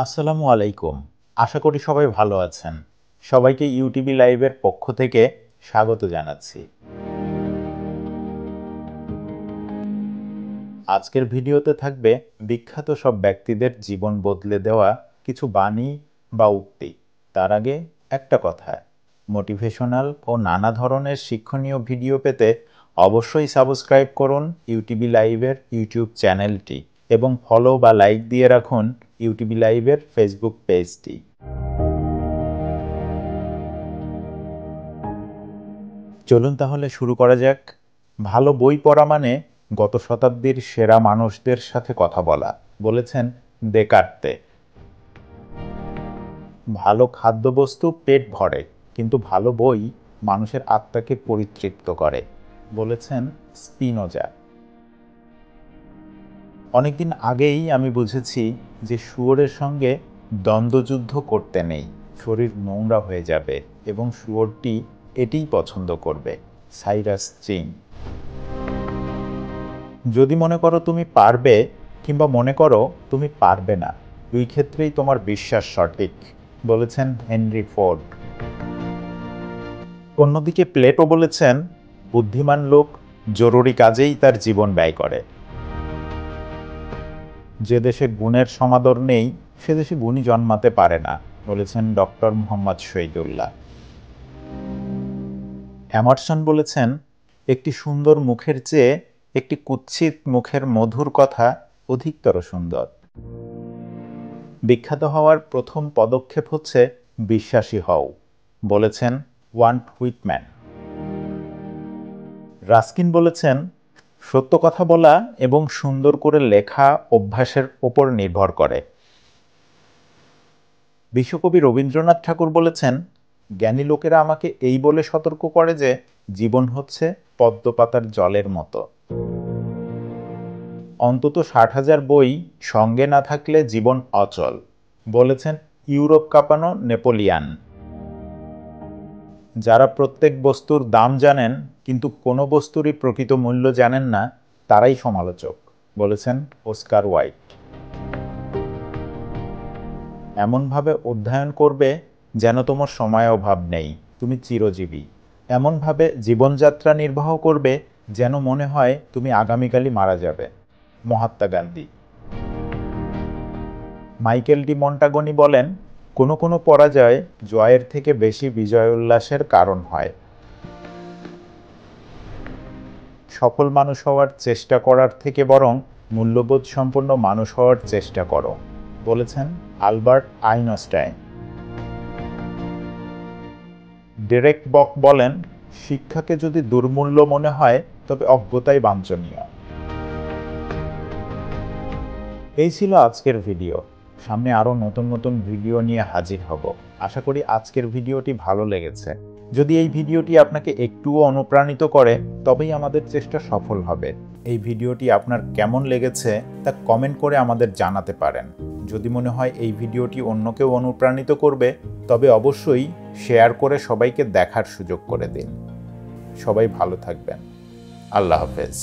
আসসালামু আলাইকুম। আশা করি সবাই ভালো আছেন। সবাইকে ইউটিভি লাইভের পক্ষ থেকে স্বাগত জানাচ্ছি। আজকের ভিডিওতে থাকবে বিখ্যাত সব ব্যক্তিদের জীবন বদলে দেওয়া কিছু বাণী বা উক্তি। তার আগে একটা কথা, মোটিভেশনাল ও নানা ধরনের শিক্ষণীয় ভিডিও পেতে অবশ্যই সাবস্ক্রাইব করুন ইউটিভি লাইভের ইউটিউব চ্যানেলটি এবং ফলো বা লাইক দিয়ে রাখুন ইউটিভি লাইভের ফেসবুক পেজটি। চলুন তাহলে শুরু করা যাক। ভালো বই পড়া মানে গত শতাব্দীর সেরা মানুষদের সাথে কথা বলা, বলেছেন দেকার্তে। ভালো খাদ্যবস্তু পেট ভরে, কিন্তু ভালো বই মানুষের আত্মাকে পরিতৃপ্ত করে, বলেছেন স্পিনোজা। অনেকদিন আগেই আমি বুঝেছি যে শুয়োরের সঙ্গে দ্বন্দ্বযুদ্ধ করতে নেই, শরীর নোংরা হয়ে যাবে এবং শুয়োরটি এটিই পছন্দ করবে। সাইরাস চিং। যদি মনে করো তুমি পারবে কিংবা মনে করো তুমি পারবে না, দুই ক্ষেত্রেই তোমার বিশ্বাস সঠিক, বলেছেন হেনরি ফোর্ড। অন্যদিকে প্লেটো বলেছেন, বুদ্ধিমান লোক জরুরি কাজেই তার জীবন ব্যয় করে। যে দেশে গুণের সমাদর নেই সে দেশে গুণী জন্মাতে পারে না, বলেছেন ডক্টর মোহাম্মদ শহীদুল্লাহ। এমারসন বলেছেন, একটি সুন্দর মুখের চেয়ে একটি কুৎসিত মুখের মধুর কথা অধিকতর সুন্দর। বিখ্যাত হওয়ার প্রথম পদক্ষেপ হচ্ছে বিশ্বাসী হও, বলেছেন ওয়াল্ট হুইটম্যান। রাস্কিন বলেছেন, সত্য কথা বলা এবং সুন্দর করে লেখা অভ্যাসের ওপর নির্ভর করে। বিশ্বকবি রবীন্দ্রনাথ ঠাকুর বলেছেন, জ্ঞানী লোকেরা আমাকে এই বলে সতর্ক করে যে জীবন হচ্ছে পদ্মপাতার জলের মতো। অন্তত 60,000 বই সঙ্গে না থাকলে জীবন অচল, বলেছেন ইউরোপ কাঁপানো নেপোলিয়ান। যারা প্রত্যেক বস্তুর দাম জানেন কিন্তু কোনো বস্তুরই প্রকৃত মূল্য জানেন না, তারাই সমালোচক, বলেছেন অস্কার ওয়াইল্ড। এমনভাবে অধ্যয়ন করবে যেন তোমার সময় অভাব নেই, তুমি চিরজীবী। এমনভাবে জীবনযাত্রা নির্বাহ করবে যেন মনে হয় তুমি আগামীকালই মারা যাবে, মহাত্মা গান্ধী। মাইকেল ডি মন্টাগনি বলেন, কোনো কোনো পরাজয় জয়ের থেকে বেশি বিজয় উল্লাসের কারণ হয়। সফল মানুষ হওয়ার চেষ্টা করার থেকে বরং মূল্যবোধ সম্পন্ন মানুষ হওয়ার চেষ্টা করো, বলেছেন আলবার্ট আইনস্টাইন। ডেরেক বক বলেন, শিক্ষাকে যদি দুর্মূল্য মনে হয় তবে অজ্ঞতাই বাঞ্ছনীয়। এই ছিল আজকের ভিডিও। সামনে আরও নতুন নতুন ভিডিও নিয়ে হাজির হব। আশা করি আজকের ভিডিওটি ভালো লেগেছে। যদি এই ভিডিওটি আপনাকে একটুও অনুপ্রাণিত করে তবেই আমাদের চেষ্টা সফল হবে। এই ভিডিওটি আপনার কেমন লেগেছে তা কমেন্ট করে আমাদের জানাতে পারেন। যদি মনে হয় এই ভিডিওটি অন্যকেও অনুপ্রাণিত করবে তবে অবশ্যই শেয়ার করে সবাইকে দেখার সুযোগ করে দিন। সবাই ভালো থাকবেন। আল্লাহ হাফেজ।